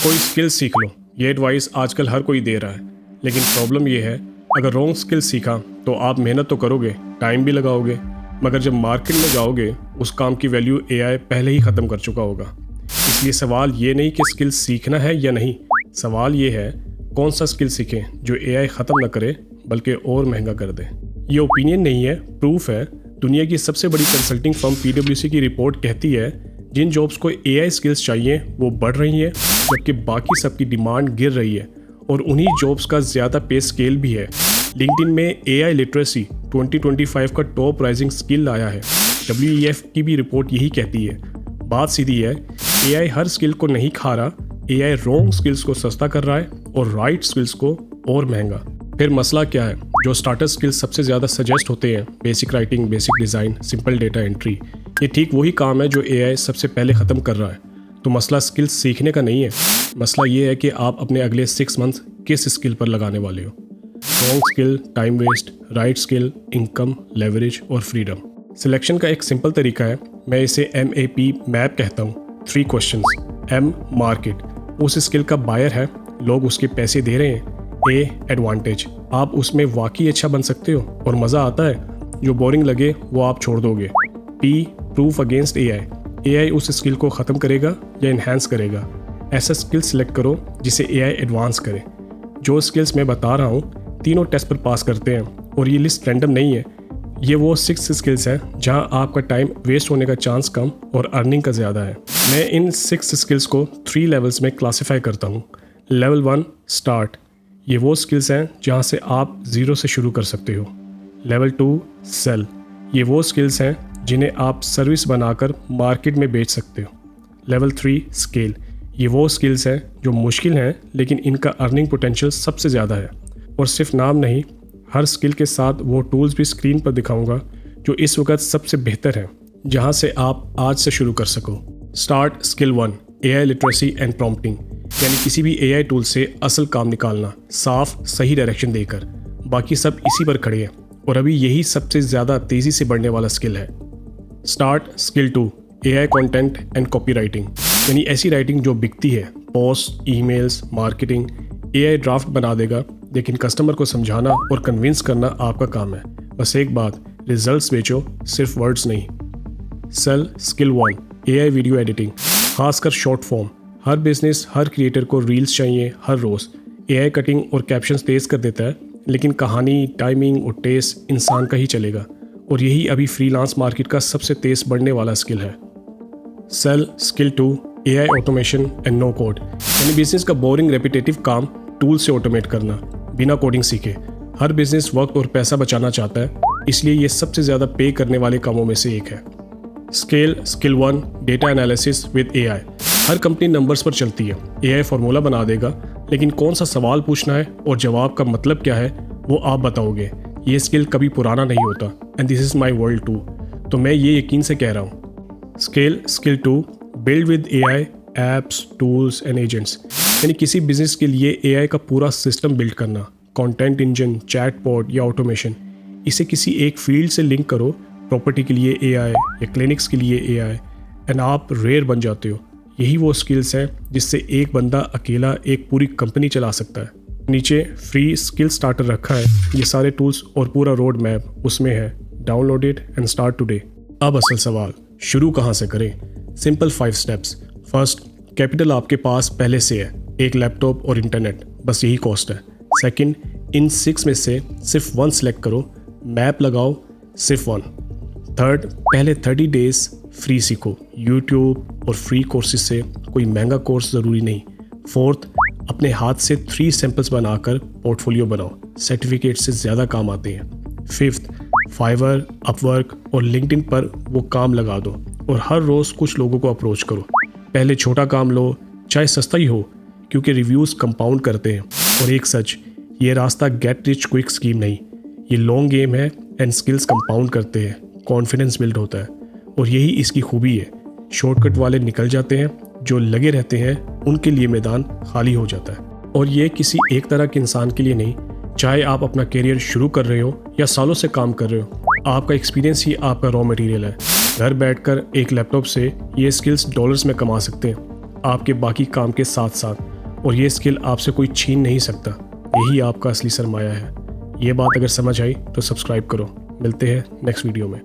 कोई स्किल सीख लो, ये एडवाइस आजकल हर कोई दे रहा है। लेकिन प्रॉब्लम ये है, अगर रॉन्ग स्किल सीखा तो आप मेहनत तो करोगे, टाइम भी लगाओगे, मगर जब मार्केट में जाओगे उस काम की वैल्यू एआई पहले ही ख़त्म कर चुका होगा। इसलिए सवाल ये नहीं कि स्किल सीखना है या नहीं, सवाल ये है कौन सा स्किल सीखें जो एआई ख़त्म न करे बल्कि और महंगा कर दे। ये ओपिनियन नहीं है, प्रूफ है। दुनिया की सबसे बड़ी कंसल्टिंग फर्म PwC की रिपोर्ट कहती है जिन जॉब्स को एआई स्किल्स चाहिए वो बढ़ रही हैं, जबकि बाकी सबकी डिमांड गिर रही है और उन्हीं जॉब्स का ज़्यादा पे स्केल भी है। लिंक्डइन में एआई लिटरेसी 2025 का टॉप राइजिंग स्किल आया है। WEF की भी रिपोर्ट यही कहती है। बात सीधी है, एआई हर स्किल को नहीं खा रहा, एआई रॉन्ग स्किल्स को सस्ता कर रहा है और राइट स्किल्स को और महंगा। फिर मसला क्या है? जो स्टार्टर स्किल्स सबसे ज़्यादा सजेस्ट होते हैं, basic writing, basic design, simple data entry, ये ठीक वही काम है जो एआई सबसे पहले ख़त्म कर रहा है। तो मसला स्किल्स सीखने का नहीं है, मसला ये है कि आप अपने अगले 6 मंथ्स किस स्किल पर लगाने वाले हो। Wrong skill, time waste, right skill, income, leverage और फ्रीडम। सिलेक्शन का एक सिंपल तरीका है, मैं इसे MAP मैप कहता हूँ। 3 क्वेश्चंस। M मार्केट, उस स्किल का बायर है, लोग उसके पैसे दे रहे हैं। A एडवांटेज, आप उसमें वाकई अच्छा बन सकते हो और मज़ा आता है, जो बोरिंग लगे वो आप छोड़ दोगे। P प्रूफ अगेंस्ट एआई उस स्किल को ख़त्म करेगा या इन्हेंस करेगा। ऐसा स्किल सिलेक्ट करो जिसे एआई एडवांस करे। जो स्किल्स मैं बता रहा हूँ तीनों टेस्ट पर पास करते हैं और ये लिस्ट रैंडम नहीं है। ये वो 6 स्किल्स हैं जहाँ आपका टाइम वेस्ट होने का चांस कम और अर्निंग का ज़्यादा है। मैं इन 6 स्किल्स को 3 लेवल्स में क्लासीफाई करता हूँ। लेवल 1 स्टार्ट, ये वो स्किल्स हैं जहाँ से आप 0 से शुरू कर सकते हो। लेवल 2 सेल, ये वो स्किल्स हैं जिन्हें आप सर्विस बनाकर मार्केट में बेच सकते हो। लेवल 3 स्केल, ये वो स्किल्स हैं जो मुश्किल हैं लेकिन इनका अर्निंग पोटेंशियल सबसे ज़्यादा है। और सिर्फ नाम नहीं, हर स्किल के साथ वो टूल्स भी स्क्रीन पर दिखाऊंगा जो इस वक्त सबसे बेहतर हैं, जहां से आप आज से शुरू कर सको। Start skill 1, AI literacy and prompting, यानी किसी भी एआई टूल से असल काम निकालना, साफ सही डायरेक्शन देकर। बाकी सब इसी पर खड़े हैं और अभी यही सबसे ज़्यादा तेज़ी से बढ़ने वाला स्किल है। Start skill 2, AI content and copy writing, यानी ऐसी राइटिंग जो बिकती है, post, emails, marketing. AI draft बना देगा लेकिन कस्टमर को समझाना और कन्विंस करना आपका काम है। बस एक बात, रिजल्ट्स बेचो, सिर्फ वर्ड्स नहीं। Sell skill 1, AI video editing, खासकर शॉर्ट फॉर्म। हर बिजनेस, हर क्रिएटर को रील्स चाहिए हर रोज़। एआई कटिंग और कैप्शंस तेज़ कर देता है लेकिन कहानी, टाइमिंग और टेस्ट इंसान का ही चलेगा और यही अभी फ्रीलांस मार्केट का सबसे तेज़ बढ़ने वाला स्किल है। Sell skill 2, AI automation and no code, यानी बिजनेस का बोरिंग रेपिटेटिव काम टूल से ऑटोमेट करना बिना कोडिंग सीखे। हर बिजनेस वक्त और पैसा बचाना चाहता है, इसलिए ये सबसे ज़्यादा पे करने वाले कामों में से एक है। Scale skill 1, data analysis with AI, her company numbers पर चलती है। एआई फार्मूला बना देगा लेकिन कौन सा सवाल पूछना है और जवाब का मतलब क्या है वो आप बताओगे। ये स्किल कभी पुराना नहीं होता and this is my world too, तो मैं ये यकीन से कह रहा हूँ। Scale skill 2, build with AI apps, tools and agents, यानी किसी बिजनेस के लिए एआई का पूरा सिस्टम बिल्ड करना, कंटेंट इंजन, चैटबॉट या ऑटोमेशन। इसे किसी एक फील्ड से लिंक करो, प्रॉपर्टी के लिए एआई या क्लिनिक्स के लिए एआई, एंड आप रेयर बन जाते हो। यही वो स्किल्स हैं जिससे एक बंदा अकेला एक पूरी कंपनी चला सकता है। नीचे फ्री स्किल स्टार्टर रखा है, ये सारे टूल्स और पूरा रोड मैप उसमें है। Download it and start today. अब असल सवाल, शुरू कहाँ से करें? Simple 5 steps. फर्स्ट, कैपिटल आपके पास पहले से है, एक लैपटॉप और इंटरनेट, बस यही कॉस्ट है। सेकंड, इन 6 में से सिर्फ 1 सेलेक्ट करो, मैप लगाओ, सिर्फ 1। थर्ड, पहले 30 डेज फ्री सीखो, यूट्यूब और फ्री कोर्सेज से, कोई महंगा कोर्स ज़रूरी नहीं। फोर्थ, अपने हाथ से 3 सैंपल्स बनाकर पोर्टफोलियो बनाओ, सर्टिफिकेट से ज़्यादा काम आते हैं। फिफ्थ, फाइवर, अपवर्क और लिंक्डइन पर वो काम लगा दो और हर रोज़ कुछ लोगों को अप्रोच करो। पहले छोटा काम लो, चाहे सस्ता ही हो, क्योंकि रिव्यूज़ कंपाउंड करते हैं। और एक सच, ये रास्ता गेट रिच क्विक स्कीम नहीं, ये लॉन्ग गेम है एंड स्किल्स कंपाउंड करते हैं, कॉन्फिडेंस बिल्ड होता है और यही इसकी खूबी है। शॉर्टकट वाले निकल जाते हैं, जो लगे रहते हैं उनके लिए मैदान खाली हो जाता है। और ये किसी एक तरह के इंसान के लिए नहीं, चाहे आप अपना करियर शुरू कर रहे हो या सालों से काम कर रहे हो, आपका एक्सपीरियंस ही आपका रॉ मटेरियल है। घर बैठकर एक लैपटॉप से ये स्किल्स डॉलर्स में कमा सकते हैं, आपके बाकी काम के साथ साथ। और ये स्किल आपसे कोई छीन नहीं सकता। यही आपका असली सरमाया है। ये बात अगर समझ आई तो सब्सक्राइब करो। मिलते हैं नेक्स्ट वीडियो में।